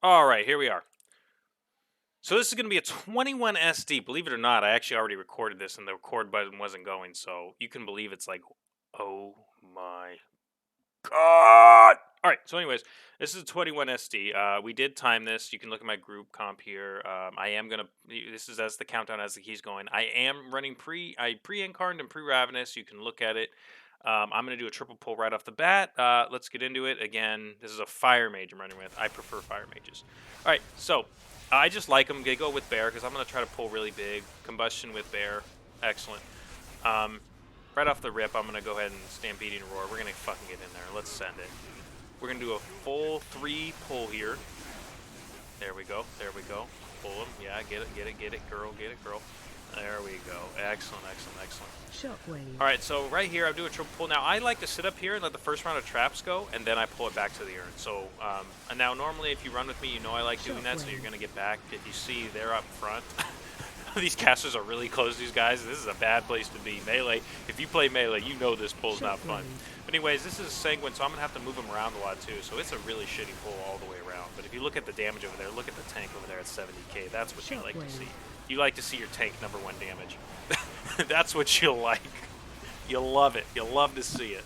All right, here we are. So this is going to be a 21 SD. Believe it or not, I actually already recorded this and the record button wasn't going. So you can believe it's like, oh my God. All right, so anyways, this is a 21 SD. We did time this. You can look at my group comp here. I am going to, this is as the countdown as the key's going. I am running pre-incarnate and pre-ravenous. You can look at it. I'm going to do a triple pull right off the bat. Let's get into it. Again, this is a fire mage I'm running with. I prefer fire mages. All right, so I just like them. They go with bear because I'm going to try to pull really big. Combustion with bear. Excellent. Right off the rip, I'm going to go ahead and Stampeding Roar. We're going to fucking get in there. Let's send it. We're going to do a full 3 pull here. There we go. There we go. Pull them. Yeah, get it, get it, get it, girl. Get it, girl. There we go. Excellent, excellent, excellent. Shockwave. All right, so right here, I'm doing a triple pull. Now, I like to sit up here and let the first round of traps go, and then I pull it back to the urn. So, and now normally if you run with me, you know I like doing that, so you're going to get back. If you see, they're up front. These casters are really close to these guys. This is a bad place to be. Melee, if you play melee, you know this pull's not fun. But anyways, this is Sanguine, so I'm going to have to move him around a lot too. So it's a really shitty pull all the way around. But if you look at the damage over there, look at the tank over there at 70k. That's what you like to see. You like to see your tank #1 damage. That's what you'll like. You'll love it. You'll love to see it.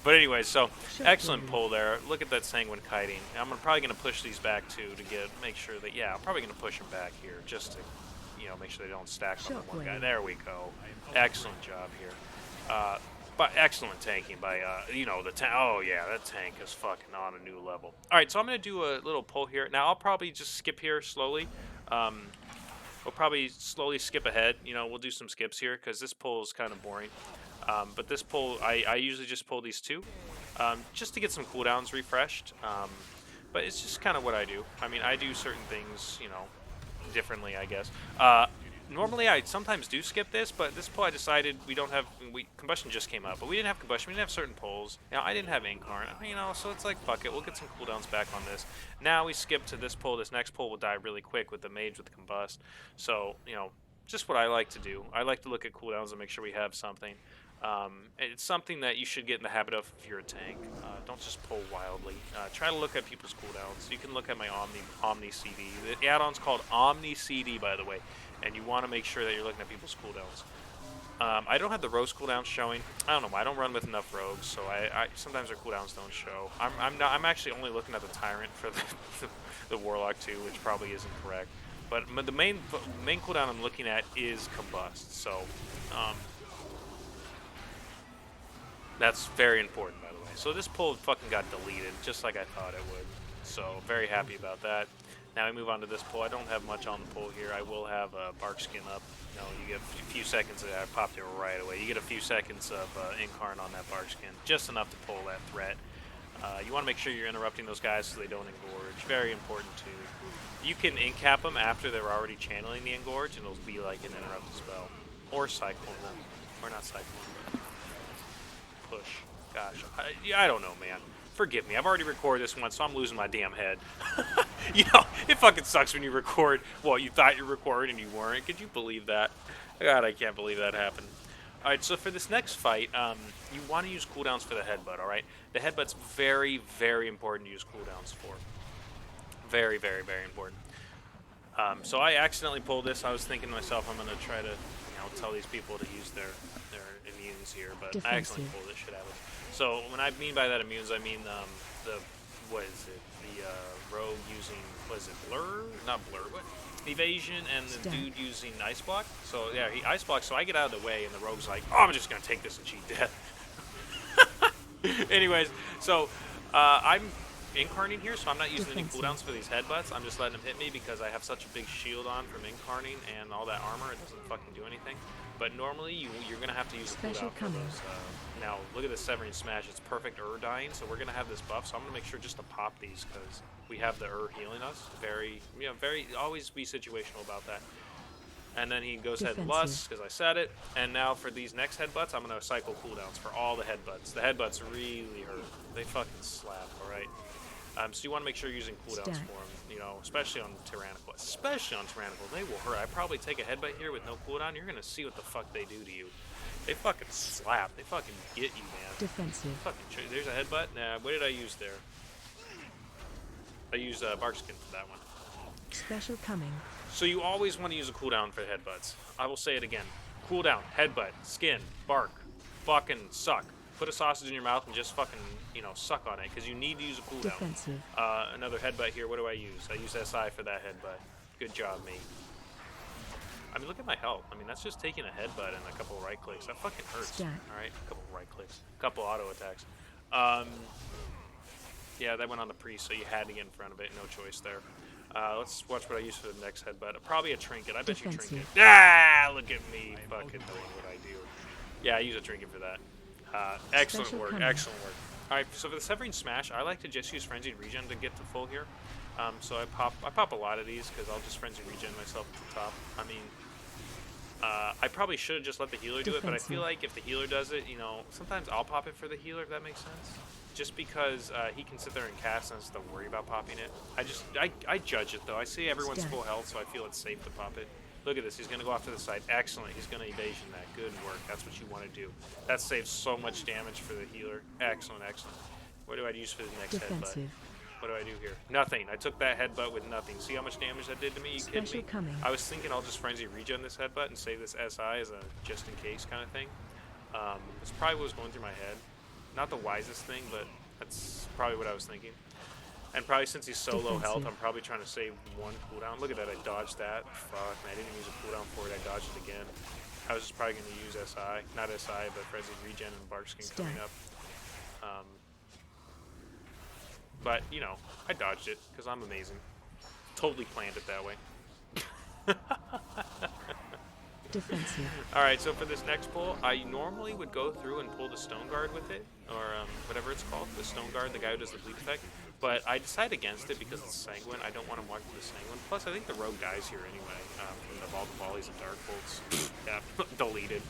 But anyway, so excellent pull there. Look at that Sanguine kiting. I'm probably going to push these back too to make sure that, yeah, I'm probably going to push them back here just to, make sure they don't stack on the one guy. There we go. Excellent job here. But excellent tanking by, the tank. Oh, yeah, that tank is fucking on a new level. All right, so I'm going to do a little pull here. Now, I'll probably just skip here slowly. We'll probably slowly skip ahead. We'll do some skips here because this pull is kind of boring. But this pull, I usually just pull these two just to get some cooldowns refreshed. But it's just kind of what I do. I mean, I do certain things, differently, I guess. Normally, I sometimes do skip this, but this pull I decided combustion just came up, but we didn't have combustion. We didn't have certain pulls. I didn't have incarnate, so it's like, fuck it. We'll get some cooldowns back on this. Now we skip to this pull. This next pull will die really quick with the mage with the combust. So, just what I like to do. I like to look at cooldowns and make sure we have something. It's something that you should get in the habit of if you're a tank. Don't just pull wildly. Try to look at people's cooldowns. You can look at my Omni CD. The add-on's called Omni CD, by the way, and you want to make sure that you're looking at people's cooldowns. I don't have the rogues cooldowns showing. I don't know. I don't run with enough rogues, so I sometimes their cooldowns don't show. I'm actually only looking at the tyrant for the warlock too, which probably isn't correct. But the main cooldown I'm looking at is combust. So. That's very important, by the way. So this pull fucking got deleted, just like I thought it would. So very happy about that. Now we move on to this pull. I don't have much on the pull here. I will have a bark skin up. You get a few seconds. I popped it right away. You get a few seconds of incarn on that bark skin, just enough to pull that threat. You want to make sure you're interrupting those guys so they don't engorge. Very important too. You can incap them after they're already channeling the engorge, and it'll be like an interrupt spell, or cyclone them, or not cyclone, but push. Gosh, I don't know, man. Forgive me. I've already recorded this one, so I'm losing my damn head. It fucking sucks when you record what you thought you were recording and you weren't. Could you believe that? God, I can't believe that happened. All right, so for this next fight, you want to use cooldowns for the headbutt, all right? The headbutt's very, very important to use cooldowns for. Very, very, very important. So I accidentally pulled this. I was thinking to myself, I'm going to try to tell these people to use their immunes here, but I accidentally pulled this shit out of it. So when I mean by that immunes, I mean what is it? The rogue using, what is it, blur? Not blur, what? Evasion, and the dude using ice block. So yeah, he ice blocks, so I get out of the way, and the rogue's like, oh, I'm just going to take this and cheat death. Anyways, so I'm incarning here, so I'm not using any cooldowns for these headbutts. I'm just letting them hit me because I have such a big shield on from incarning and all that armor. It doesn't fucking do anything. But normally you're going to have to use a cooldown for those. Now, look at the Severing Smash. It's perfect dying, so we're going to have this buff. So I'm going to make sure just to pop these because we have the healing us. Very, always be situational about that. And then he goes ahead and lusts because I said it. And now for these next headbutts, I'm going to cycle cooldowns for all the headbutts. The headbutts really hurt. They fucking slap, alright? So you want to make sure you're using cooldowns for them, especially on Tyrannical. Especially on Tyrannical, they will hurt. I probably take a headbutt here with no cooldown. You're going to see what the fuck they do to you. They fucking slap. They fucking get you, man. Defensive. Fucking there's a headbutt. Nah, what did I use there? I use Barkskin for that one. Special coming. So you always want to use a cooldown for headbutts. I will say it again. Cooldown, headbutt, skin, bark, fucking suck. Put a sausage in your mouth and just fucking, you know, suck on it, because you need to use a cooldown. Defensive. Another headbutt here. What do I use? I use SI for that headbutt. Good job, mate. I mean, look at my health. I mean, that's just taking a headbutt and a couple of right clicks. That fucking hurts. Stat. Alright, a couple of right clicks. A couple auto attacks. Yeah, that went on the priest, so you had to get in front of it. No choice there. Let's watch what I use for the next headbutt. Probably a trinket. I bet you trinket. Ah, look at me fucking knowing what I do. Yeah, I use a trinket for that. Excellent work. Excellent work. Alright, so for the Severing Smash, I like to just use Frenzied Regen to get to full here. So I pop a lot of these because I'll just Frenzy Regen myself at the top. I mean, I probably should have just let the healer do it, but I feel like if the healer does it, you know, sometimes I'll pop it for the healer, if that makes sense. Just because he can sit there and cast and I just don't worry about popping it. I judge it though. I see everyone's full health, so I feel it's safe to pop it. Look at this. He's going to go off to the side. Excellent. He's going to evasion that. Good work. That's what you want to do. That saves so much damage for the healer. Excellent, excellent. What do I use for the next headbutt? What do I do here? Nothing. I took that headbutt with nothing. See how much damage that did to me? You kidding me? Coming. I was thinking I'll just Frenzy Regen this headbutt and save this SI as a just-in-case kind of thing. That's probably what was going through my head. Not the wisest thing, but that's probably what I was thinking. And probably since he's so low health, I'm probably trying to save one cooldown. Look at that, I dodged that. Fuck, man, I didn't use a cooldown for it. I dodged it again. I was just probably going to use SI. Not SI, but Frenzy Regen and Barkskin coming up. But, you know, I dodged it because I'm amazing. Totally planned it that way. Defensive. Alright, so for this next pull, I normally would go through and pull the Stone Guard with it, or whatever it's called, the Stone Guard, the guy who does the bleed effect. But I decided against it because it's Sanguine. I don't want to mark the Sanguine. Plus, I think the rogue dies here anyway, from all the volleys of Dark Bolts. Yeah, deleted.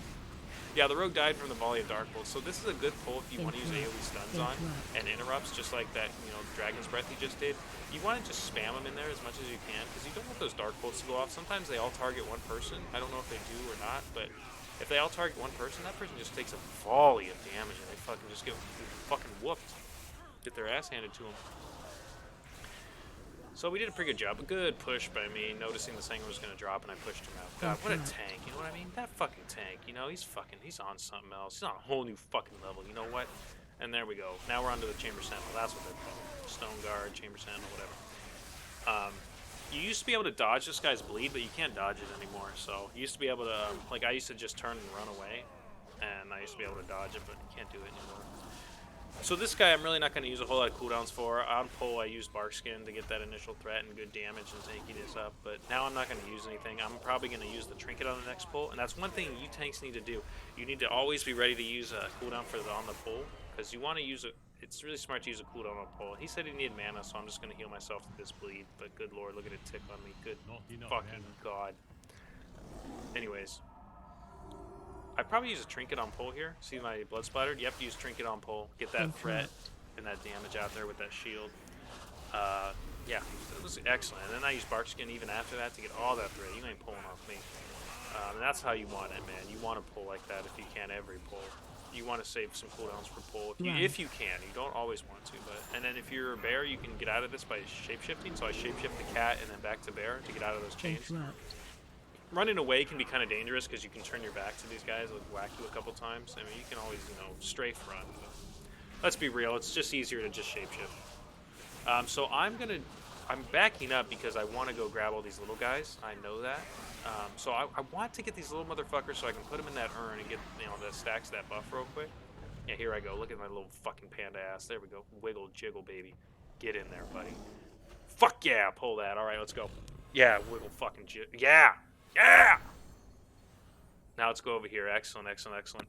Yeah, the rogue died from the volley of Dark Bolts, so this is a good pull if you want to use AoE stuns on and interrupts, just like that, you know, Dragon's Breath he just did. You want to just spam them in there as much as you can, because you don't want those Dark Bolts to go off. Sometimes they all target one person. I don't know if they do or not, but if they all target one person, that person just takes a volley of damage, and they fucking just get fucking whooped. Get their ass handed to them. So we did a pretty good job. A good push by me, noticing the Sanguine was going to drop, and I pushed him out. God, what a tank, you know what I mean? That fucking tank, you know, he's on something else. He's on a whole new fucking level, you know what? And there we go. Now we're on to the Chamber Sentinel. That's what they're called. Stone Guard, Chamber Sentinel, whatever. You used to be able to dodge this guy's bleed, but you can't dodge it anymore. So you used to be able to, like, I used to just turn and run away, and I used to be able to dodge it, but you can't do it anymore. So this guy I'm really not going to use a whole lot of cooldowns for. On pull I used Barkskin to get that initial threat and good damage and tankiness up, but now I'm not going to use anything. I'm probably going to use the Trinket on the next pull, and that's one thing you tanks need to do. You need to always be ready to use a cooldown on the pull, because you want to use it. It's really smart to use a cooldown on pull. He said he needed mana, so I'm just going to heal myself with this bleed, but good lord, look at it tick on me. Good fucking god. Anyways. I probably use a Trinket on pull here. See my blood splattered? Yep, use Trinket on pull. Get that threat and that damage out there with that shield. Yeah, it was excellent. And then I use Barkskin even after that to get all that threat. You ain't pulling off me. And that's how you want it, man. You want to pull like that if you can every pull. You want to save some cooldowns for pull if you can. You don't always want to, but and then if you're a bear, you can get out of this by shapeshifting. So I shapeshift the cat and then back to bear to get out of those chains. Running away can be kind of dangerous because you can turn your back to these guys, like whack you a couple times. I mean, you can always, you know, strafe run. But let's be real, it's just easier to just shapeshift. So I'm backing up because I want to go grab all these little guys. I know that. So I want to get these little motherfuckers so I can put them in that urn and get, you know, the stacks of that buff real quick. Yeah, here I go. Look at my little fucking panda ass. There we go. Wiggle, jiggle, baby. Get in there, buddy. Fuck yeah, pull that. All right, let's go. Yeah, wiggle, fucking jiggle. Yeah. Yeah! Now let's go over here. Excellent, excellent, excellent.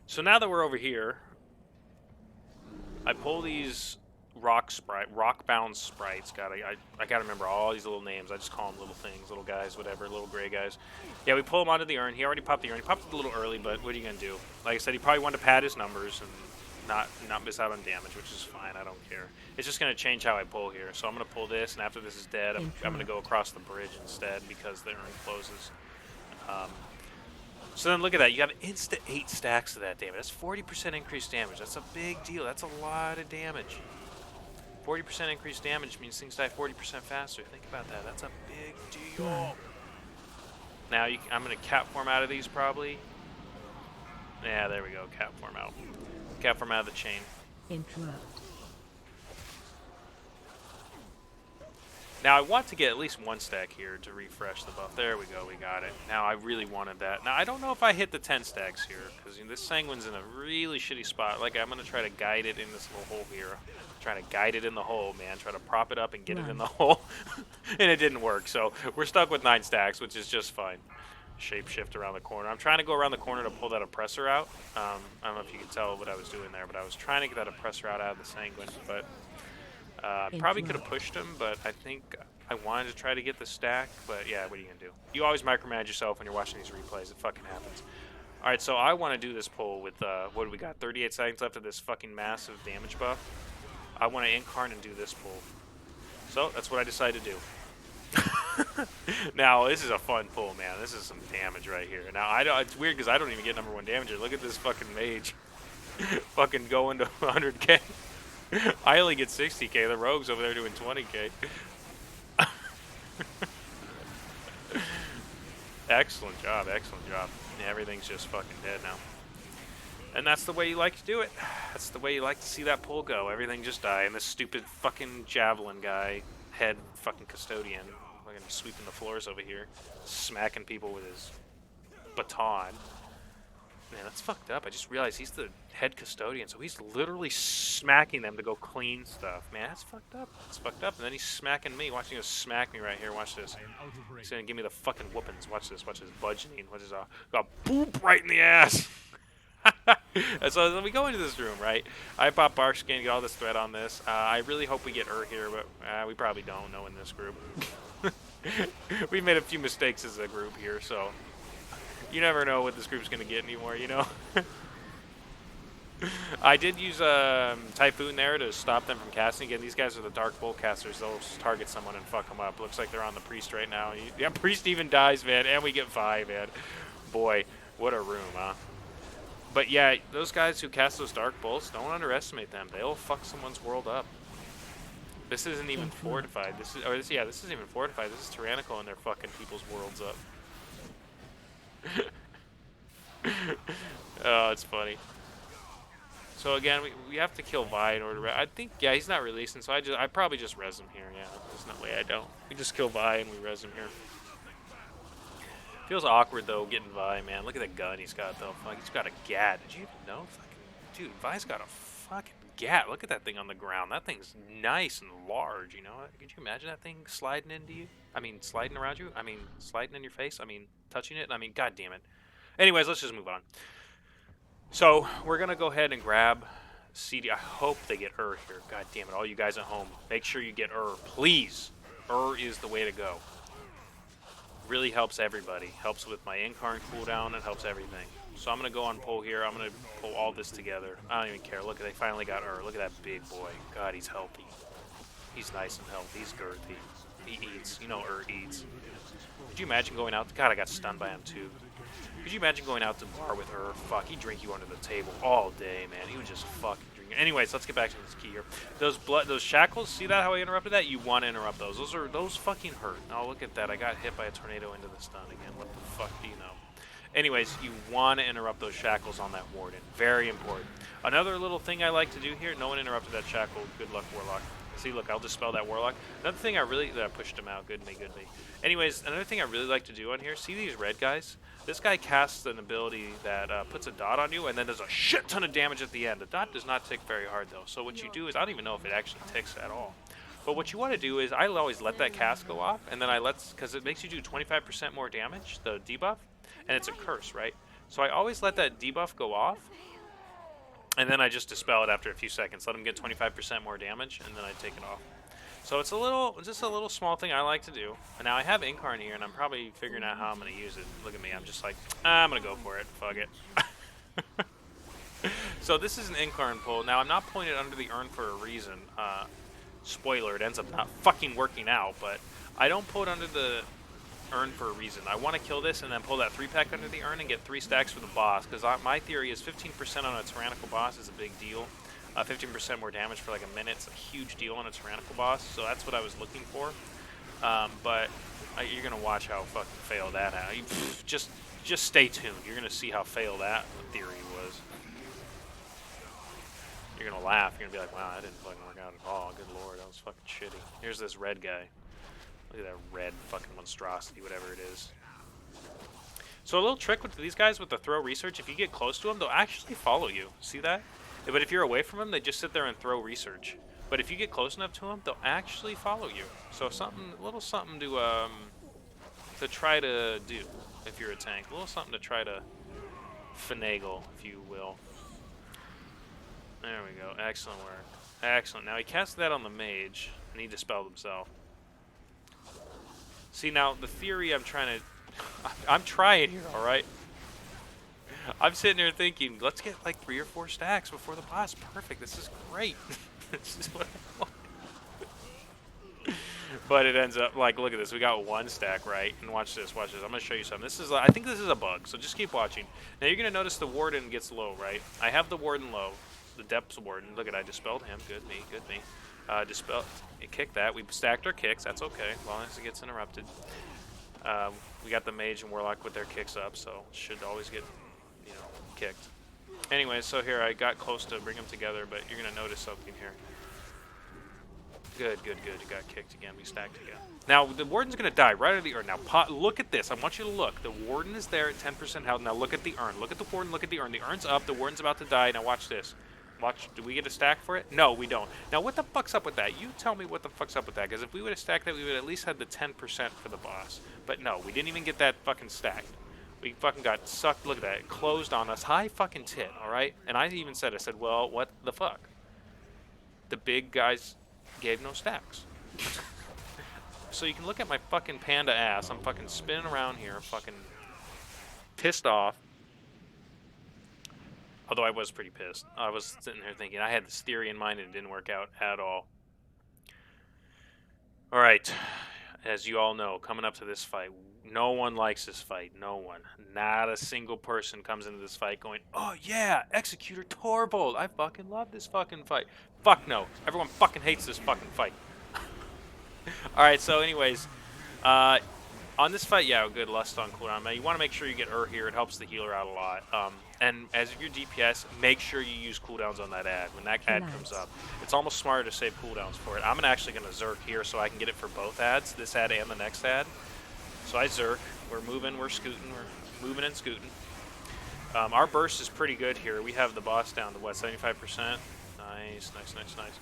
So now that we're over here, I pull these rock-bound sprites. God, I gotta remember all these little names. I just call them little things, little guys, whatever, little gray guys. Yeah, we pull them onto the urn. He already popped the urn. He popped it a little early, but what are you gonna do? Like I said, he probably wanted to pad his numbers and not miss out on damage, which is fine. I don't care. It's just going to change how I pull here. So I'm going to pull this, and after this is dead, I'm going to go across the bridge instead because the urn closes. So then look at that. You have insta 8 stacks of that damage. That's 40% increased damage. That's a big deal. That's a lot of damage. 40% increased damage means things die 40% faster. Think about that. That's a big deal. Blood. Now I'm gonna cap form out of these probably. Yeah, there we go. Cap form out. Cap form out of the chain. Interrupt. Now I want to get at least 1 stack here to refresh the buff. There we go, we got it. Now I really wanted that. Now I don't know if I hit the 10 stacks here, because this Sanguine's in a really shitty spot. Like, I'm going to try to guide it in this little hole here. Trying to guide it in the hole, man. Try to prop it up and get it in the hole. And it didn't work, so we're stuck with 9 stacks, which is just fine. Shape shift around the corner. I'm trying to go around the corner to pull that oppressor out. I don't know if you can tell what I was doing there, but I was trying to get that oppressor out of the Sanguine, but probably could have pushed him, but I think I wanted to try to get the stack, but yeah, what are you going to do? You always micromanage yourself when you're watching these replays. It fucking happens. Alright, so I want to do this pull with, what do we got? 38 seconds left of this fucking massive damage buff. I want to incarn and do this pull. So, that's what I decided to do. Now, this is a fun pull, man. This is some damage right here. Now, it's weird because I don't even get #1 damager. Look at this fucking mage. Fucking going to 100k. I only get 60k. The rogue's over there doing 20k. Excellent job, excellent job. Yeah, everything's just fucking dead now. And that's the way you like to do it. That's the way you like to see that pull go. Everything just die. And this stupid fucking javelin guy, head fucking custodian, fucking sweeping the floors over here, smacking people with his baton. Man, that's fucked up. I just realized he's the head custodian, so he's literally smacking them to go clean stuff. Man, that's fucked up. That's fucked up. And then he's smacking me. Watch him go smack me right here. Watch this. He's gonna give me the fucking whoopings. Watch this. Watch this. Budgeting. Watch this. Got boop right in the ass. So we go into this room, right? I pop Bark Skin, get all this threat on this. I really hope we get here, but we probably don't know in this group. We made a few mistakes as a group here, so you never know what this group's going to get anymore, you know? I did use Typhoon there to stop them from casting. Again, these guys are the Dark Bolt casters. They'll target someone and fuck them up. Looks like they're on the Priest right now. Yeah, Priest even dies, man, and we get 5, man. Boy, what a room, huh? But yeah, those guys who cast those Dark Bolts, don't underestimate them. They'll fuck someone's world up. This isn't even fortified. This isn't even fortified. This is Tyrannical and they're fucking people's worlds up. Oh, it's funny. So again, we have to kill Vi in order to... I think, yeah, he's not releasing, so I probably just res him here, yeah. There's no way I don't. We just kill Vi and we res him here. Feels awkward, though, getting Vi, man. Look at the gun he's got, though. Fuck, he's got a gat. Did you even know? Fucking, dude, Vi's got a fucking gat. Look at that thing on the ground. That thing's nice and large, you know? Could you imagine that thing sliding into you? I mean, sliding around you? I mean, sliding in your face? I mean, touching it? I mean, god damn it. Anyways, let's just move on. So, we're going to go ahead and grab CD. I hope they get here. God damn it, all you guys at home. Make sure you get please. Is the way to go. Really helps everybody. Helps with my incarn cooldown. It helps everything. So I'm going to go on pull here. I'm going to pull all this together. I don't even care. Look, they finally got Look at that big boy. God, he's healthy. He's nice and healthy. He's girthy. He eats. You know eats. Could you imagine going out? God, I got stunned by him too. Could you imagine going out to bar with Fuck, he'd drink you under the table all day, man. He would just fucking drink. Anyways, let's get back to this key here. Those shackles, see that how I interrupted that? You want to interrupt those. Those fucking hurt. Oh, look at that. I got hit by a tornado into the stun again. What the fuck do you know? Anyways, you want to interrupt those shackles on that warden. Very important. Another little thing I like to do here, no one interrupted that shackle. Good luck, Warlock. See, look, I'll dispel that Warlock. Another thing I pushed him out. Good me. Anyways, another thing I really like to do on here, see these red guys? This guy casts an ability that puts a dot on you and then does a shit ton of damage at the end. The dot does not tick very hard though. So what you do is, I don't even know if it actually ticks at all. But what you want to do is, I always let that cast go off, and then because it makes you do 25% more damage, the debuff, and it's a curse, right? So I always let that debuff go off, and then I just dispel it after a few seconds. Let him get 25% more damage, and then I take it off. So it's just a little small thing I like to do. And now I have Incarn here, and I'm probably figuring out how I'm going to use it. Look at me, I'm just like, I'm going to go for it. Fuck it. So this is an Incarn pull. Now I'm not pulling it under the urn for a reason. Spoiler, it ends up not fucking working out, but I don't pull it under the urn for a reason. I want to kill this and then pull that 3-pack under the urn and get 3 stacks for the boss, because my theory is 15% on a Tyrannical boss is a big deal. 15% more damage for like a minute. It's a huge deal on a Tyrannical boss, so that's what I was looking for. But you're gonna watch how fucking fail that out. Just stay tuned. You're gonna see how fail that theory was. You're gonna laugh. You're gonna be like, wow, that didn't fucking work out at all. Good lord, that was fucking shitty. Here's this red guy. Look at that red fucking monstrosity, whatever it is. So a little trick with these guys with the throw research, if you get close to them, they'll actually follow you. See that? But if you're away from them, they just sit there and throw research. But if you get close enough to them, they'll actually follow you. So a little something to try to do if you're a tank. A little something to try to finagle, if you will. There we go. Excellent work. Excellent. Now he cast that on the mage, and he dispelled himself. See, now the theory I'm trying here, all right? I'm sitting here thinking, let's get like 3 or 4 stacks before the boss. Perfect. This is great. This is what I want. But it ends up like, look at this. We got 1 stack, right? And watch this. Watch this. I'm gonna show you something. This is, I think this is a bug. So just keep watching. Now you're gonna notice the warden gets low, right? I have the warden low. The depths warden. Look at, I dispelled him. Good me. Good me. Dispelled. It kicked that. We stacked our kicks. That's okay, as long as it gets interrupted. We got the mage and warlock with their kicks up, so should always get, you know, kicked. Anyway, so here I got close to bring them together, but you're gonna notice something here. Good, good, good. You got kicked again. We stacked again. Now the warden's gonna die right out of the urn. Now look at this. I want you to look. The warden is there at 10% health. Now look at the urn. Look at the warden. Look at the urn. The urn's up. The warden's about to die. Now watch this. Watch. Do we get a stack for it? No, we don't. Now what the fuck's up with that? You tell me what the fuck's up with that. Because if we would have stacked that, we would at least had the 10% for the boss. But no, we didn't even get that fucking stacked. We fucking got sucked. Look at that. It closed on us. High fucking tit, alright? And I even said, well, what the fuck? The big guys gave no stacks. So you can look at my fucking panda ass. I'm fucking spinning around here, fucking pissed off. Although I was pretty pissed. I was sitting there thinking, I had this theory in mind and it didn't work out at all. Alright. As you all know, coming up to this fight, no one likes this fight. No one. Not a single person comes into this fight going, oh yeah, Executor Torvald. I fucking love this fucking fight. Fuck no. Everyone fucking hates this fucking fight. Alright, so anyways, on this fight, yeah, good lust on cooldown. Now, you want to make sure you get here. It helps the healer out a lot. And as your DPS, make sure you use cooldowns on that ad when that ad comes up. It's almost smarter to save cooldowns for it. I'm actually going to Zerk here so I can get it for both ads, this ad and the next ad. So I Zerk. We're moving, we're scooting, we're moving and scooting. Our burst is pretty good here. We have the boss down to, what, 75%? Nice, nice, nice, nice.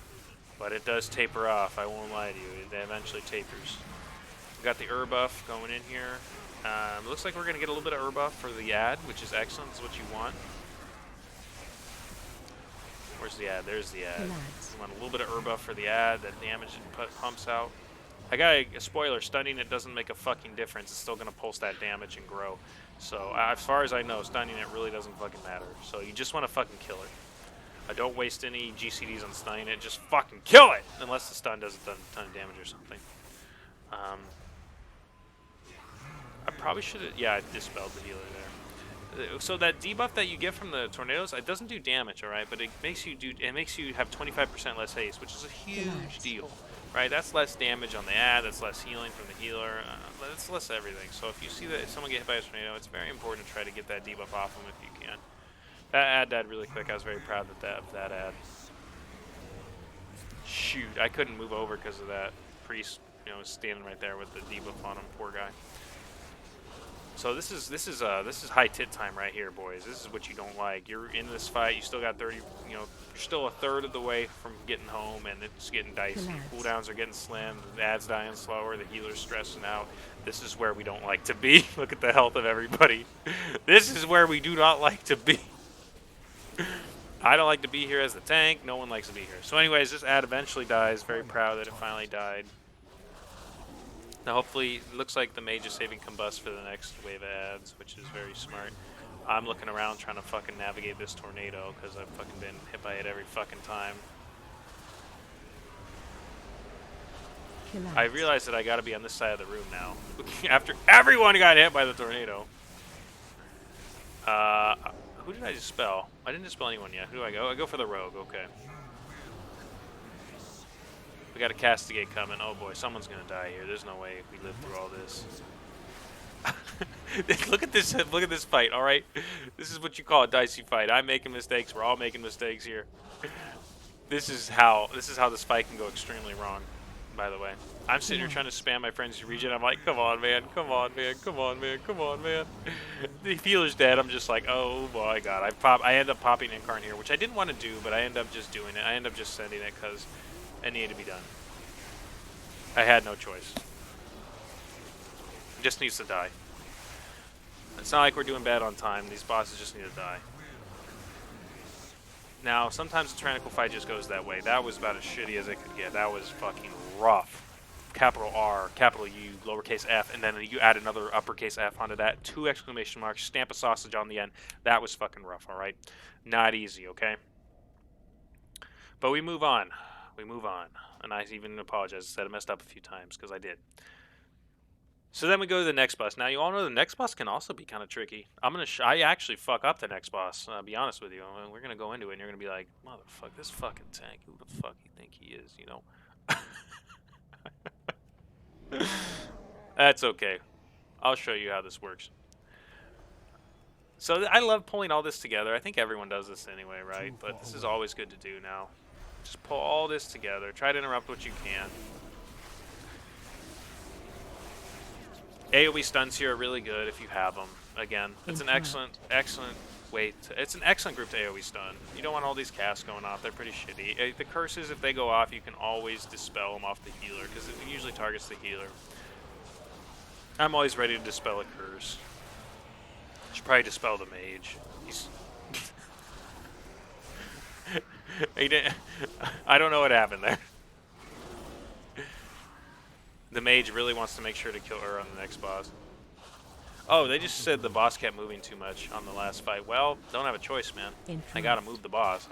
But it does taper off, I won't lie to you. It eventually tapers. We got the buff going in here. Looks like we're going to get a little bit of buff for the ad, which is excellent. It's what you want. Where's the ad? There's the ad. You want a little bit of buff for the ad. That damage it pumps out. I got a spoiler. Stunning it doesn't make a fucking difference. It's still going to pulse that damage and grow. So as far as I know, stunning it really doesn't fucking matter. So you just want to fucking kill it. Don't waste any GCDs on stunning it. Just fucking kill it! Unless the stun does a ton of damage or something. I probably should have... Yeah, I dispelled the healer there. So that debuff that you get from the tornadoes, it doesn't do damage, alright? But it makes you have 25% less haste, which is a huge deal. Right? That's less damage on the ad, that's less healing from the healer, that's less everything. So if you see that if someone get hit by a tornado, it's very important to try to get that debuff off them if you can. That ad died really quick. I was very proud of that ad. Shoot, I couldn't move over because of that priest, you know, standing right there with the debuff on him. Poor guy. So this is high tit time right here, boys. This is what you don't like. You're in this fight. You still got 30. You know, you're still a third of the way from getting home, and it's getting dicey. Cooldowns are getting slim. The ad's dying slower. The healer's stressing out. This is where we don't like to be. Look at the health of everybody. This is where we do not like to be. I don't like to be here as the tank. No one likes to be here. So anyways, this ad eventually dies. Very proud that it finally died. Now hopefully, it looks like the mage is saving Combust for the next wave of ads, which is very smart. I'm looking around trying to fucking navigate this tornado because I've fucking been hit by it every fucking time. I realize that I gotta be on this side of the room now. After everyone got hit by the tornado. Who did I dispel? I didn't dispel anyone yet. Who do I go? I go for the rogue, okay. We got a castigate coming. Oh boy, someone's gonna die here. There's no way we live through all this. Look at this! Look at this fight. All right, this is what you call a dicey fight. I'm making mistakes. We're all making mistakes here. This is how this fight can go extremely wrong. By the way, I'm sitting here trying to spam my frenzy regen. I'm like, come on, man, come on, man, come on, man, come on, man. The healer's dead. I'm just like, oh my god. I end up popping Incarn here, which I didn't want to do, but I end up just doing it. I end up just sending it because it needed to be done. I had no choice. It just needs to die. It's not like we're doing bad on time. These bosses just need to die. Now, sometimes the Tyrannical fight just goes that way. That was about as shitty as it could get. That was fucking rough. Capital R, capital U, lowercase f, and then you add another uppercase F onto that. 2 exclamation marks, stamp a sausage on the end. That was fucking rough, alright? Not easy, okay? But we move on. We move on. And I even apologize. I said I messed up a few times, because I did. So then we go to the next boss. Now, you all know the next boss can also be kind of tricky. I actually fuck up the next boss, I'll be honest with you. We're going to go into it, and you're going to be like, motherfucker, this fucking tank, who the fuck you think he is, you know? That's okay. I'll show you how this works. So I love pulling all this together. I think everyone does this anyway, right? But this is always good to do now. Just pull all this together. Try to interrupt what you can. AoE stuns here are really good if you have them. Again, it's an excellent way to, it's an excellent group to AoE stun. You don't want all these casts going off. They're pretty shitty. The curses, if they go off, you can always dispel them off the healer because it usually targets the healer. I'm always ready to dispel a curse. Should probably dispel the mage. He's he didn't. I don't know what happened there. The mage really wants to make sure to kill her on the next boss. Oh, they just said the boss kept moving too much on the last fight. Well, don't have a choice, man. I gotta move the boss.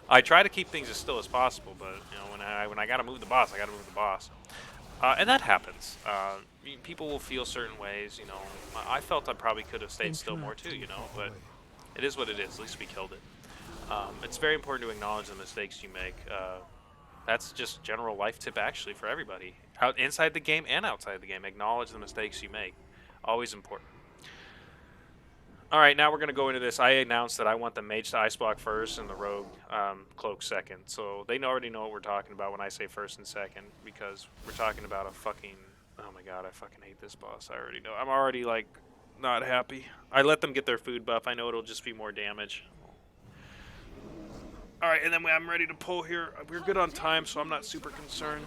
I try to keep things as still as possible, but you know, when I gotta move the boss, I gotta move the boss. And that happens. People will feel certain ways, you know. I felt I probably could have stayed still more too, you know, but it is what it is. At least we killed it. It's very important to acknowledge the mistakes you make. That's just general life tip actually for everybody. Inside the game and outside the game, acknowledge the mistakes you make. Always important. Alright, now we're going to go into this. I announced that I want the mage to ice block first and the rogue cloak second. So they already know what we're talking about when I say first and second, because we're talking about a fucking... Oh my god, I fucking hate this boss. I already know. I'm already, like, not happy. I let them get their food buff. I know it'll just be more damage. Alright, and then I'm ready to pull here. We're good on time, so I'm not super concerned.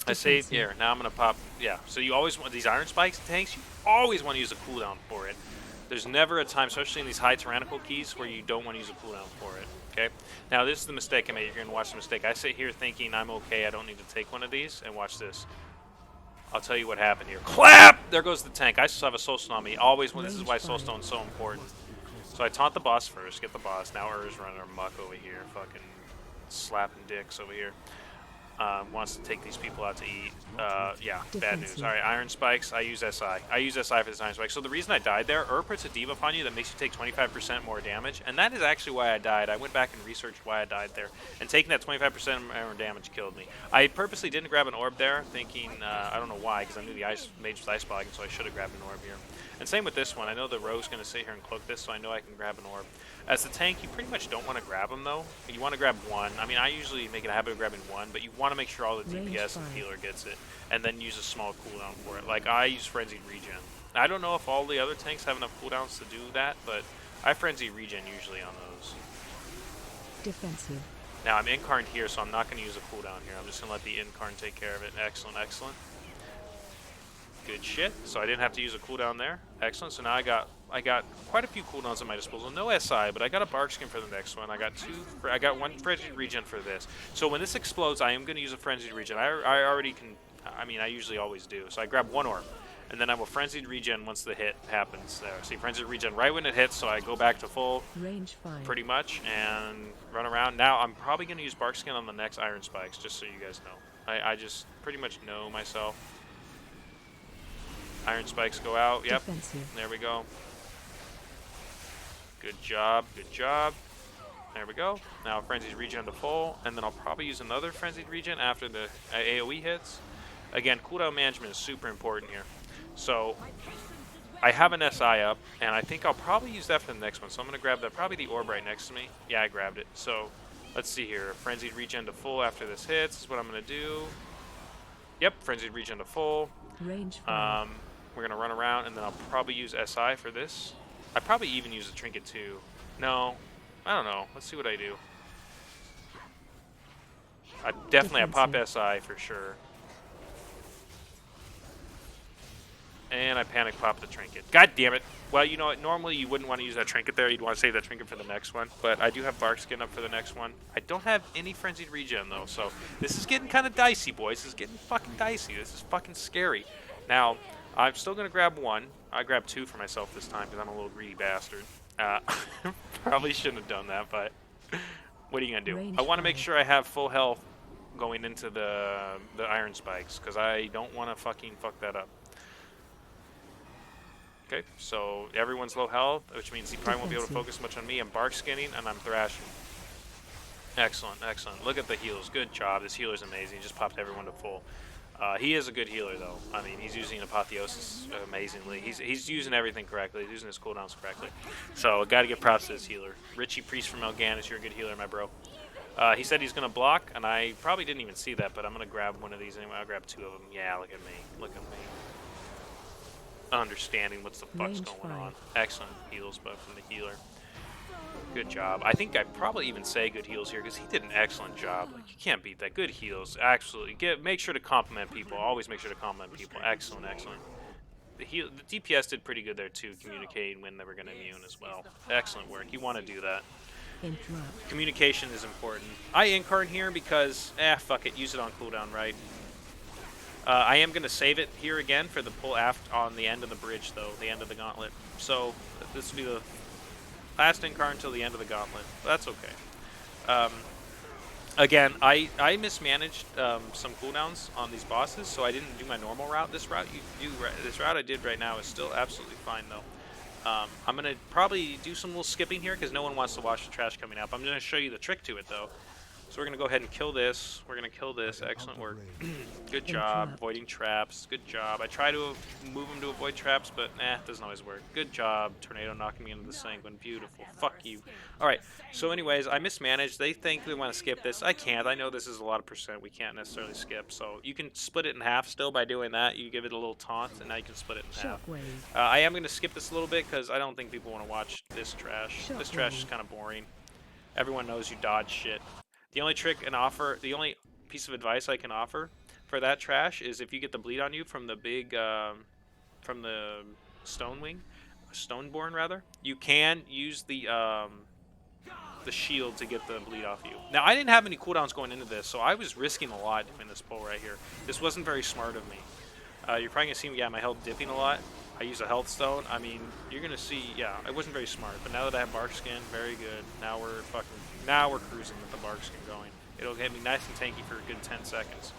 I saved here. Now I'm going to pop. Yeah, so you always want these iron spikes tanks. You always want to use a cooldown for it. There's never a time, especially in these high tyrannical keys, where you don't want to use a cooldown for it. Okay? Now, this is the mistake I made. You're going to watch the mistake. I sit here thinking I'm okay. I don't need to take one of these. And watch this. I'll tell you what happened here. Clap! There goes the tank. I still have a soulstone on me. Always. This is why soulstone is so important. So I taunt the boss first. Get the boss. Now Ur's running amok over here. Fucking slapping dicks over here. Wants to take these people out to eat. Yeah, bad news. Alright, iron spikes. I use SI. I use SI for this iron spike. So the reason I died there, puts a debuff on you that makes you take 25% more damage. And that is actually why I died. I went back and researched why I died there. And taking that 25% more damage killed me. I purposely didn't grab an orb there, thinking, I don't know why, because I knew the mage was ice blocking, so I should have grabbed an orb here. And same with this one. I know the rogue's going to sit here and cloak this, so I know I can grab an orb. As the tank, you pretty much don't want to grab them, though. You want to grab one. I mean, I usually make it a habit of grabbing one, but you want to make sure all the DPS and healer gets it, and then use a small cooldown for it. Like, I use Frenzied Regen. I don't know if all the other tanks have enough cooldowns to do that, but I Frenzy Regen usually on those. Defensive. Now, I'm Incarned here, so I'm not going to use a cooldown here. I'm just going to let the Incarn take care of it. Excellent, excellent. Good shit. So I didn't have to use a cooldown there. Excellent. So now I got quite a few cooldowns at my disposal. No SI, but I got a bark skin for the next one. I got one frenzied regen for this. So when this explodes, I am going to use a frenzied regen. I already can. I mean, I usually always do. So I grab one orb, and then I will frenzied regen once the hit happens. There. See, frenzied regen right when it hits. So I go back to full range 5. Pretty much, and run around. Now I'm probably going to use bark skin on the next iron spikes, just so you guys know. I just pretty much know myself. Iron spikes go out. Yep. Defensive. There we go. Good job. Good job. There we go. Now Frenzied Regen to full, and then I'll probably use another Frenzied Regen after the AoE hits. Again, cooldown management is super important here. So I have an SI up, and I think I'll probably use that for the next one. So I'm going to grab that, probably the orb right next to me. Yeah, I grabbed it. So let's see here. Frenzied Regen to full after this hits is what I'm going to do. Yep, Frenzied Regen to full. Range 5. We're going to run around, and then I'll probably use SI for this. I probably even use a Trinket too. No, I don't know. Let's see what I do. I pop SI for sure. And I panic pop the Trinket. God damn it. Well, you know what? Normally you wouldn't want to use that Trinket there. You'd want to save that Trinket for the next one. But I do have Bark Skin up for the next one. I don't have any Frenzied Regen, though. So this is getting kind of dicey, boys. This is getting fucking dicey. This is fucking scary. Now, I'm still going to grab one. I grabbed two for myself this time because I'm a little greedy bastard. Probably shouldn't have done that, but what are you going to do? I want to make sure I have full health going into the Iron Spikes because I don't want to fucking fuck that up. Okay, so everyone's low health, which means he probably won't be able to focus much on me. I'm bark skinning and I'm thrashing. Excellent, excellent. Look at the heals. Good job. This healer's amazing. He just popped everyone to full. He is a good healer, though. I mean, he's using Apotheosis amazingly. He's using everything correctly. He's using his cooldowns correctly. So, got to give props to this healer. Richie Priest from Elganis, you're a good healer, my bro. He said he's going to block, and I probably didn't even see that, but I'm going to grab one of these anyway. I'll grab two of them. Yeah, look at me. Look at me. Understanding what's the fuck's going on. Excellent heals, but from the healer. Good job. I think I'd probably even say good heals here because he did an excellent job. Like, you can't beat that. Good heals. Absolutely. Make sure to compliment people. Always make sure to compliment people. Excellent, excellent. The DPS did pretty good there too, communicating when they were going to immune as well. Excellent work. You want to do that. Communication is important. I incarn here because, fuck it. Use it on cooldown, right? I am going to save it here again for the pull aft on the end of the bridge, though, the end of the gauntlet. So this will be the last incarn until the end of the gauntlet. That's okay. Again, I mismanaged some cooldowns on these bosses, so I didn't do my normal route. This route I did right now is still absolutely fine, though. I'm going to probably do some little skipping here because no one wants to watch the trash coming up. I'm going to show you the trick to it, though. So we're going to go ahead and kill this. We're going to kill this. Excellent work. Good job. Avoiding traps. Good job. I try to move them to avoid traps, but it doesn't always work. Good job. Tornado knocking me into the Sanguine. Beautiful. Fuck you. Alright. So anyways, I mismanaged. They think they want to skip this. I can't. I know this is a lot of percent. We can't necessarily skip. So you can split it in half still by doing that. You give it a little taunt, and now you can split it in half. I am going to skip this a little bit because I don't think people want to watch this trash. This trash is kind of boring. Everyone knows you dodge shit. The only trick and offer, the only piece of advice I can offer for that trash is if you get the bleed on you from the big, from the Stoneborn rather, you can use the shield to get the bleed off you. Now I didn't have any cooldowns going into this, so I was risking a lot doing this pull right here. This wasn't very smart of me. You're probably gonna see me, my health dipping a lot. I use a health stone. I mean, you're gonna see, it wasn't very smart. But now that I have bark skin, very good. Now we're cruising with the bark skin going. It'll get me nice and tanky for a good 10 seconds.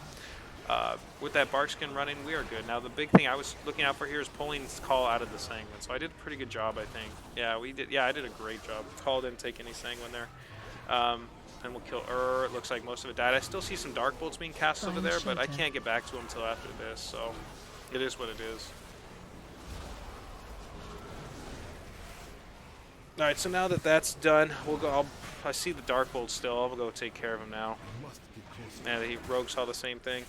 With that bark skin running, we are good. Now the big thing I was looking out for here is pulling this call out of the Sanguine. So I did a pretty good job, I think. Yeah, we did. Yeah, I did a great job. Call didn't take any Sanguine there. And we'll kill It looks like most of it died. I still see some dark bolts being cast over there, but I can't get back to them until after this. So it is what it is. Alright, so now that that's done, we'll go. I see the Dark Bolt still. I'll go take care of him now. And the Rogue saw the same thing.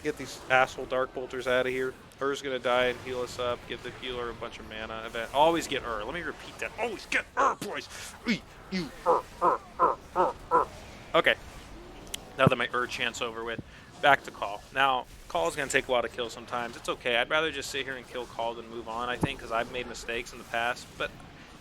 Get these asshole Dark Bolters out of here. Ur's gonna die and heal us up. Give the healer a bunch of mana. Always get Ur. Let me repeat that. Always get Ur, boys. Okay. Now that my Ur chant's over with, back to Call. Now, Call's gonna take a while to kill sometimes. It's okay. I'd rather just sit here and kill Call than move on, I think, because I've made mistakes in the past. But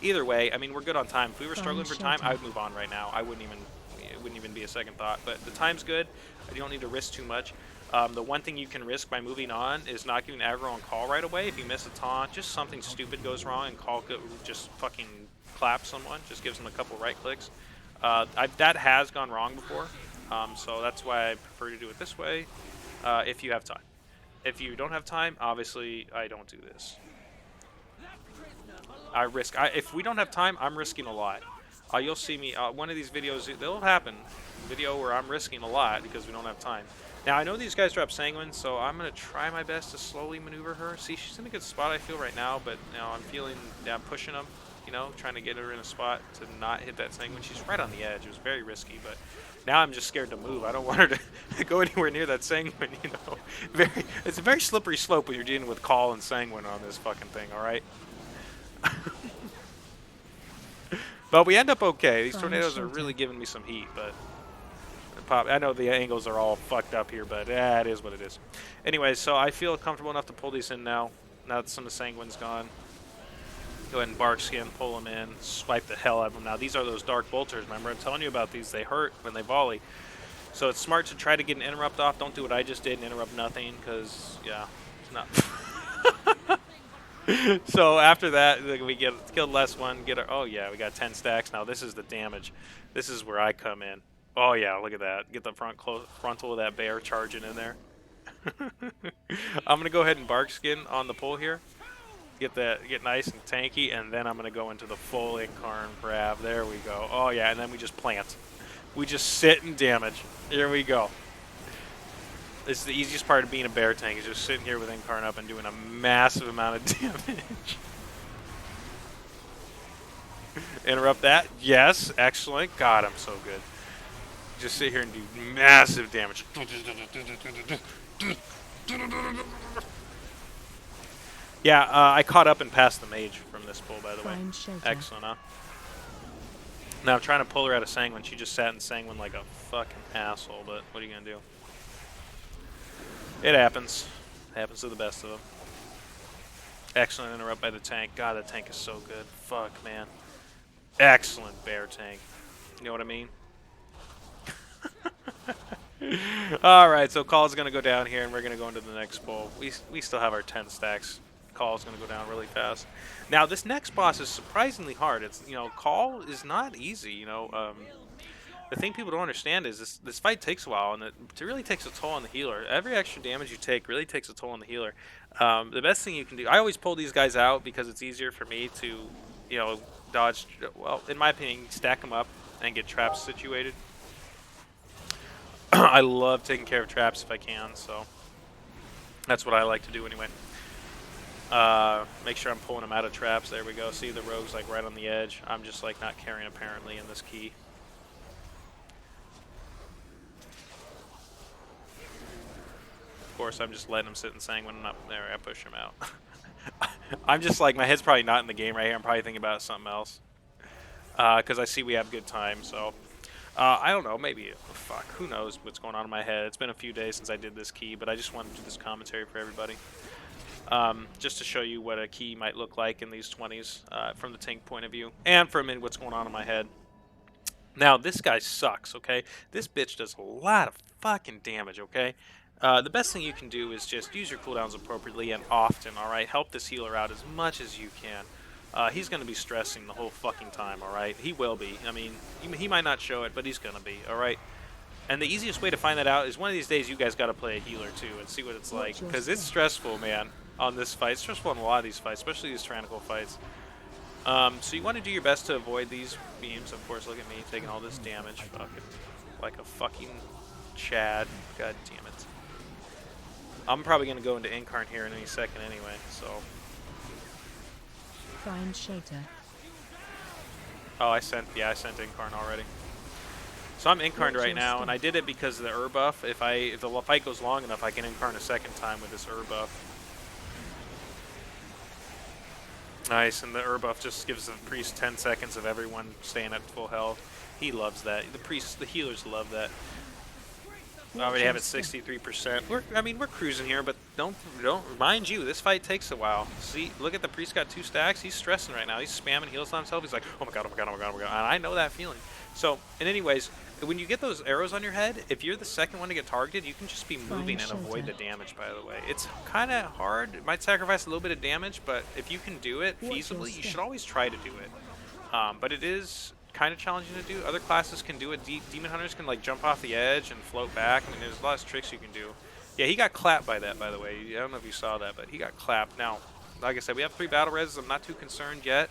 either way, I mean, we're good on time. If we were struggling for time, I would move on right now. It wouldn't even be a second thought. But the time's good. You don't need to risk too much. The one thing you can risk by moving on is not giving aggro on Call right away. If you miss a taunt, just something stupid goes wrong and Call just fucking claps someone. Just gives them a couple right clicks. That has gone wrong before. So that's why I prefer to do it this way if you have time. If you don't have time, obviously I don't do this. If we don't have time, I'm risking a lot. You'll see me, one of these videos, they'll happen. Video where I'm risking a lot because we don't have time. Now, I know these guys drop Sanguine, so I'm going to try my best to slowly maneuver her. See, she's in a good spot, I feel, right now, but I'm feeling, I'm pushing them, trying to get her in a spot to not hit that Sanguine. She's right on the edge. It was very risky, but now I'm just scared to move. I don't want her to go anywhere near that Sanguine, It's a very slippery slope when you're dealing with Call and Sanguine on this fucking thing, alright? But we end up okay. These tornadoes are really giving me some heat, but I know the angles are all fucked up here, but it is what it is. Anyways, so I feel comfortable enough to pull these in now. Now that some of the Sanguine's gone. Go ahead and Bark Skin, pull them in, swipe the hell out of them. Now, these are those Dark Bolters. Remember, I'm telling you about these. They hurt when they volley. So it's smart to try to get an interrupt off. Don't do what I just did and interrupt nothing, because, yeah, it's not... So after that, we killed less one. Oh yeah, we got 10 stacks. Now this is the damage. This is where I come in. Oh yeah, look at that. Get the frontal of that bear charging in there. I'm gonna go ahead and Bark Skin on the pull here. Get nice and tanky, and then I'm gonna go into the full Incarn grab. There we go. Oh yeah, and then we just plant. We just sit and damage. Here we go. It's the easiest part of being a bear tank, is just sitting here with Incarn up and doing a massive amount of damage. Interrupt that. Yes, excellent. God, I'm so good. Just sit here and do massive damage. Yeah, I caught up and passed the mage from this pull, by the way. Excellent, huh? Now I'm trying to pull her out of Sanguine. She just sat in Sanguine like a fucking asshole, but what are you going to do? It happens. It happens to the best of them. Excellent interrupt by the tank. God, that tank is so good. Fuck, man. Excellent bear tank. You know what I mean? Alright, so Call's going to go down here, and we're going to go into the next bowl. We still have our 10 stacks. Call's going to go down really fast. Now, this next boss is surprisingly hard. It's, Call is not easy, The thing people don't understand is this fight takes a while, and it really takes a toll on the healer. Every extra damage you take really takes a toll on the healer. The best thing you can do, I always pull these guys out because it's easier for me to, dodge, well, in my opinion, stack them up and get traps situated. I love taking care of traps if I can, so that's what I like to do anyway. Make sure I'm pulling them out of traps. There we go. See, the rogue's like right on the edge. I'm just like not carrying apparently in this key. Of course, I'm just letting him sit in Sanguine. Up there, I push him out. I'm just like, my head's probably not in the game right here. I'm probably thinking about something else. Because I see we have good time, so. I don't know, maybe, fuck, who knows what's going on in my head. It's been a few days since I did this key, but I just wanted to do this commentary for everybody. Just to show you what a key might look like in these 20s from the tank point of view, and from what's going on in my head. Now, this guy sucks, okay? This bitch does a lot of fucking damage, okay? The best thing you can do is just use your cooldowns appropriately and often, alright? Help this healer out as much as you can. He's going to be stressing the whole fucking time, alright? He will be. I mean, he might not show it, but he's going to be, alright? And the easiest way to find that out is one of these days you guys got to play a healer too and see what it's like. Because it's stressful, man, on this fight. It's stressful on a lot of these fights, especially these Tyrannical fights. So you want to do your best to avoid these beams. Of course, look at me taking all this damage. Fucking, like a fucking Chad. God damn it. I'm probably going to go into Incarn here in any second anyway, so. Find shelter. Oh, I sent Incarn already. So I'm Incarned right now, and I did it because of the Ur buff. If the fight goes long enough, I can Incarn a second time with this Ur buff. Nice, and the Ur buff just gives the priest 10 seconds of everyone staying at full health. He loves that. The healers love that. I already have it 63%. We're cruising here, but don't mind you, this fight takes a while. See, look at the priest got 2 stacks. He's stressing right now. He's spamming heals on himself. He's like, oh my god, oh my god, oh my god, oh my god. And I know that feeling. So, and anyways, when you get those arrows on your head, if you're the second one to get targeted, you can just be moving and avoid the damage, by the way. It's kind of hard. It might sacrifice a little bit of damage, but if you can do it feasibly, you should always try to do it. But it is kind of challenging to do. Other classes can do it. Demon Hunters can like jump off the edge and float back. I mean, there's a lot of tricks you can do. Yeah, he got clapped by that, by the way. I don't know if you saw that, but he got clapped. Now, like I said, we have 3 battle reses. I'm not too concerned yet.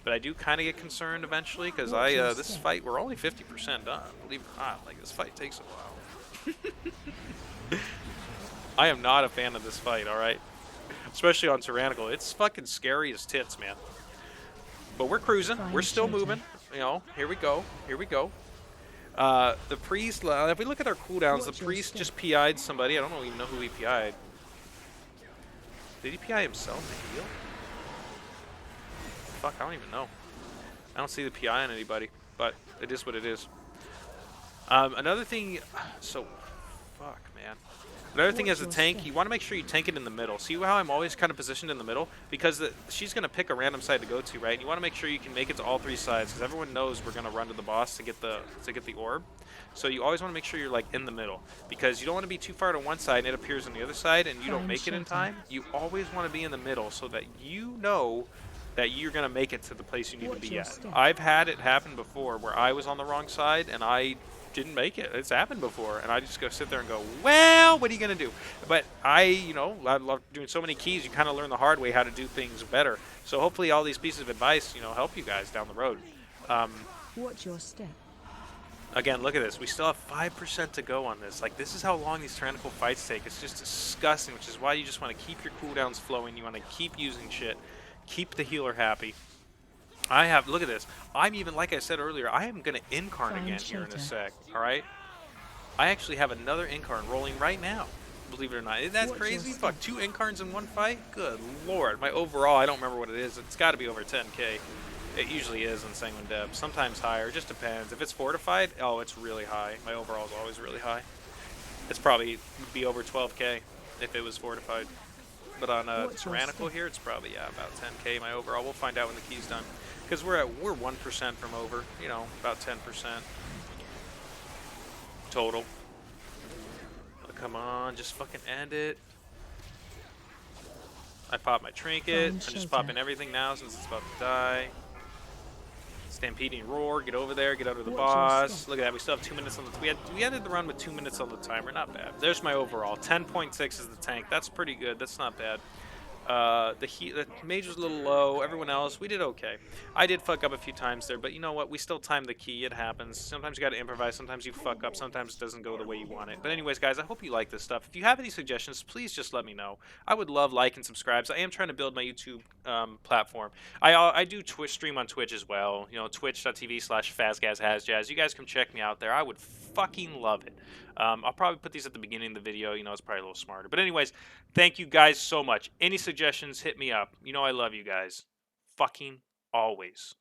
But I do kind of get concerned eventually because Watch your this step. fight, we're only 50% done. Believe it or not, like this fight takes a while. I am not a fan of this fight, alright? Especially on Tyrannical. It's fucking scary as tits, man. But we're cruising. We're Find still shelter. moving. You know, here we go. Here we go. The priest, if we look at our cooldowns, the Watch your priest step. just PI'd somebody. I don't even know who he PI'd. Did he PI himself to heal? Fuck, I don't even know. I don't see the PI on anybody, but it is what it is. Another thing, so, fuck, man. Another thing Watch as a your tank, step. you want to make sure you tank it in the middle. See how I'm always kind of positioned in the middle? Because she's going to pick a random side to go to, right? And you want to make sure you can make it to all three sides, because everyone knows we're going to run to the boss to get the orb. So you always want to make sure you're like in the middle, because you don't want to be too far to one side and it appears on the other side and you don't Find make it in shelter. time. You always want to be in the middle so that you know that you're going to make it to the place you need to Watch be your at. step. I've had it happen before where I was on the wrong side and I didn't make it. It's happened before, and I just go sit there and go, well, what are you going to do? But I love doing so many keys. You kind of learn the hard way how to do things better. So hopefully all these pieces of advice, help you guys down the road. Watch your step. Again, look at this. We still have 5% to go on this. Like, this is how long these tyrannical fights take. It's just disgusting, which is why you just want to keep your cooldowns flowing. You want to keep using shit. Keep the healer happy. Look at this. I'm even, like I said earlier, I am going to incarn Find again here in a shelter. sec, alright? I actually have another incarn rolling right now, believe it or not. Isn't that Watch your crazy? step. Fuck, 2 incarns in one fight? Good lord. My overall, I don't remember what it is. It's got to be over 10k. It usually is in Sanguine Depths. Sometimes higher, it just depends. If it's fortified, oh, it's really high. My overall is always really high. It's probably would be over 12k if it was fortified. But on Watch your Tyrannical step. here, it's probably, yeah, about 10k my overall. We'll find out when the key's done. Because we're 1% from over, about 10% total. Oh, come on, just fucking end it. I popped my trinket. Find I'm just shelter. popping everything now since it's about to die. Stampeding roar, get over there, get under the Watch your boss. step. Look at that, we still have 2 minutes on the. We ended the run with 2 minutes on the timer, not bad. There's my overall. 10.6 is the tank. That's pretty good. That's not bad. The major's a little low. Everyone else, we did okay. I did fuck up a few times there, but you know what? We still timed the key. It happens. Sometimes you gotta improvise. Sometimes you fuck up. Sometimes it doesn't go the way you want it. But anyways, guys, I hope you like this stuff. If you have any suggestions, please just let me know. I would love like and subscribes. I am trying to build my YouTube platform. I do stream on Twitch as well. Twitch.tv/FazGazHasJazz. You guys come check me out there. I would fucking love it. I'll probably put these at the beginning of the video. It's probably a little smarter. But anyways, thank you guys so much. Any suggestions, hit me up. I love you guys. Fucking always.